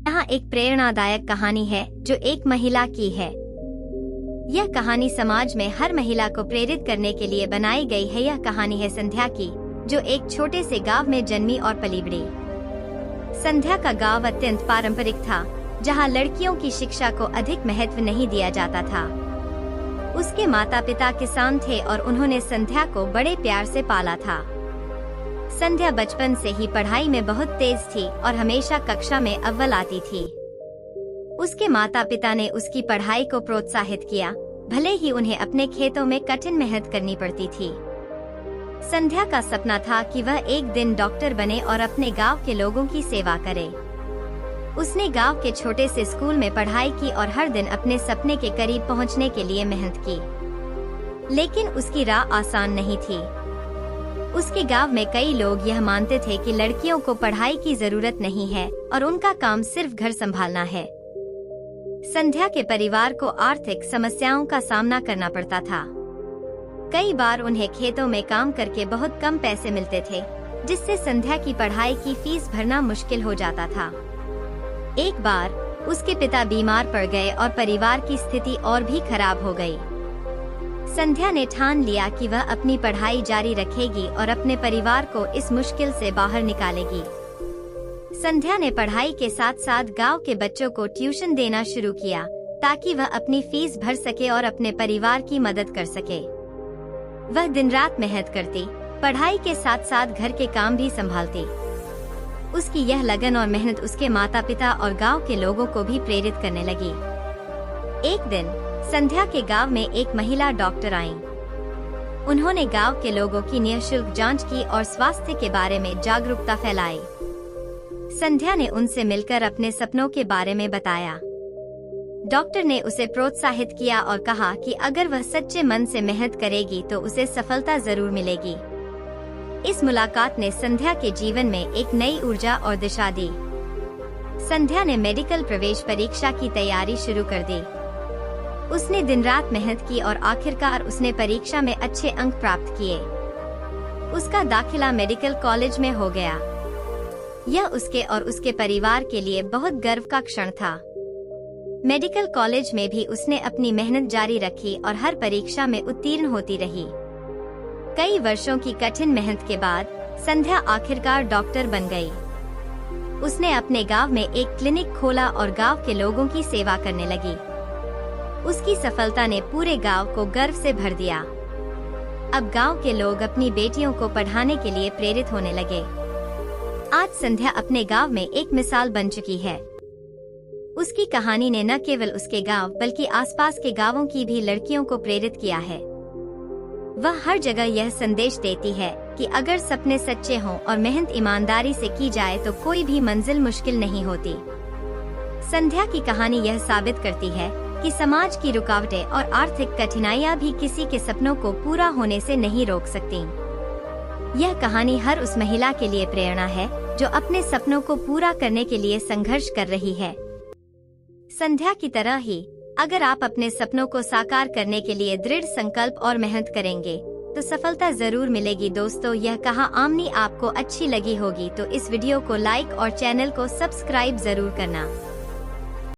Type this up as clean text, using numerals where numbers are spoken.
यहाँ एक प्रेरणादायक कहानी है जो एक महिला की है। यह कहानी समाज में हर महिला को प्रेरित करने के लिए बनाई गई है। यह कहानी है संध्या की, जो एक छोटे से गांव में जन्मी और पली बड़ी। संध्या का गांव अत्यंत पारंपरिक था, जहां लड़कियों की शिक्षा को अधिक महत्व नहीं दिया जाता था। उसके माता पिता किसान थे और उन्होंने संध्या को बड़े प्यार से पाला था। संध्या बचपन से ही पढ़ाई में बहुत तेज थी और हमेशा कक्षा में अव्वल आती थी। उसके माता पिता ने उसकी पढ़ाई को प्रोत्साहित किया, भले ही उन्हें अपने खेतों में कठिन मेहनत करनी पड़ती थी। संध्या का सपना था कि वह एक दिन डॉक्टर बने और अपने गांव के लोगों की सेवा करे। उसने गांव के छोटे से स्कूल में पढ़ाई की और हर दिन अपने सपने के करीब पहुंचने के लिए मेहनत की। लेकिन उसकी राह आसान नहीं थी। उसके गांव में कई लोग यह मानते थे कि लड़कियों को पढ़ाई की जरूरत नहीं है और उनका काम सिर्फ घर संभालना है। संध्या के परिवार को आर्थिक समस्याओं का सामना करना पड़ता था। कई बार उन्हें खेतों में काम करके बहुत कम पैसे मिलते थे, जिससे संध्या की पढ़ाई की फीस भरना मुश्किल हो जाता था। एक बार उसके पिता बीमार पड़ गए और परिवार की स्थिति और भी खराब हो गई। संध्या ने ठान लिया कि वह अपनी पढ़ाई जारी रखेगी और अपने परिवार को इस मुश्किल से बाहर निकालेगी। संध्या ने पढ़ाई के साथ साथ गांव के बच्चों को ट्यूशन देना शुरू किया, ताकि वह अपनी फीस भर सके और अपने परिवार की मदद कर सके। वह दिन रात मेहनत करती, पढ़ाई के साथ साथ घर के काम भी संभालती। उसकी यह लगन और मेहनत उसके माता पिता और गांव के लोगों को भी प्रेरित करने लगी। एक दिन संध्या के गांव में एक महिला डॉक्टर आईं। उन्होंने गांव के लोगों की निःशुल्क जांच की और स्वास्थ्य के बारे में जागरूकता फैलाई। संध्या ने उनसे मिलकर अपने सपनों के बारे में बताया। डॉक्टर ने उसे प्रोत्साहित किया और कहा कि अगर वह सच्चे मन से मेहनत करेगी तो उसे सफलता जरूर मिलेगी। इस मुलाकात ने संध्या के जीवन में एक नई ऊर्जा और दिशा दी। संध्या ने मेडिकल प्रवेश परीक्षा की तैयारी शुरू कर दी। उसने दिन रात मेहनत की और आखिरकार उसने परीक्षा में अच्छे अंक प्राप्त किए। उसका दाखिला मेडिकल कॉलेज में हो गया। यह उसके और उसके परिवार के लिए बहुत गर्व का क्षण था। मेडिकल कॉलेज में भी उसने अपनी मेहनत जारी रखी और हर परीक्षा में उत्तीर्ण होती रही। कई वर्षों की कठिन मेहनत के बाद संध्या आखिरकार डॉक्टर बन गई। उसने अपने गांव में एक क्लिनिक खोला और गांव के लोगों की सेवा करने लगी। उसकी सफलता ने पूरे गांव को गर्व से भर दिया। अब गांव के लोग अपनी बेटियों को पढ़ाने के लिए प्रेरित होने लगे। आज संध्या अपने गांव में एक मिसाल बन चुकी है। उसकी कहानी ने न केवल उसके गांव बल्कि आसपास के गांवों की भी लड़कियों को प्रेरित किया है। वह हर जगह यह संदेश देती है कि अगर सपने सच्चे हों और मेहनत ईमानदारी से की जाए तो कोई भी मंजिल मुश्किल नहीं होती। संध्या की कहानी यह साबित करती है कि समाज की रुकावटें और आर्थिक कठिनाइयां भी किसी के सपनों को पूरा होने से नहीं रोक सकती। यह कहानी हर उस महिला के लिए प्रेरणा है जो अपने सपनों को पूरा करने के लिए संघर्ष कर रही है। संध्या की तरह ही अगर आप अपने सपनों को साकार करने के लिए दृढ़ संकल्प और मेहनत करेंगे तो सफलता जरूर मिलेगी। दोस्तों, यह कहानी आपको अच्छी लगी होगी तो इस वीडियो को लाइक और चैनल को सब्सक्राइब जरूर करना।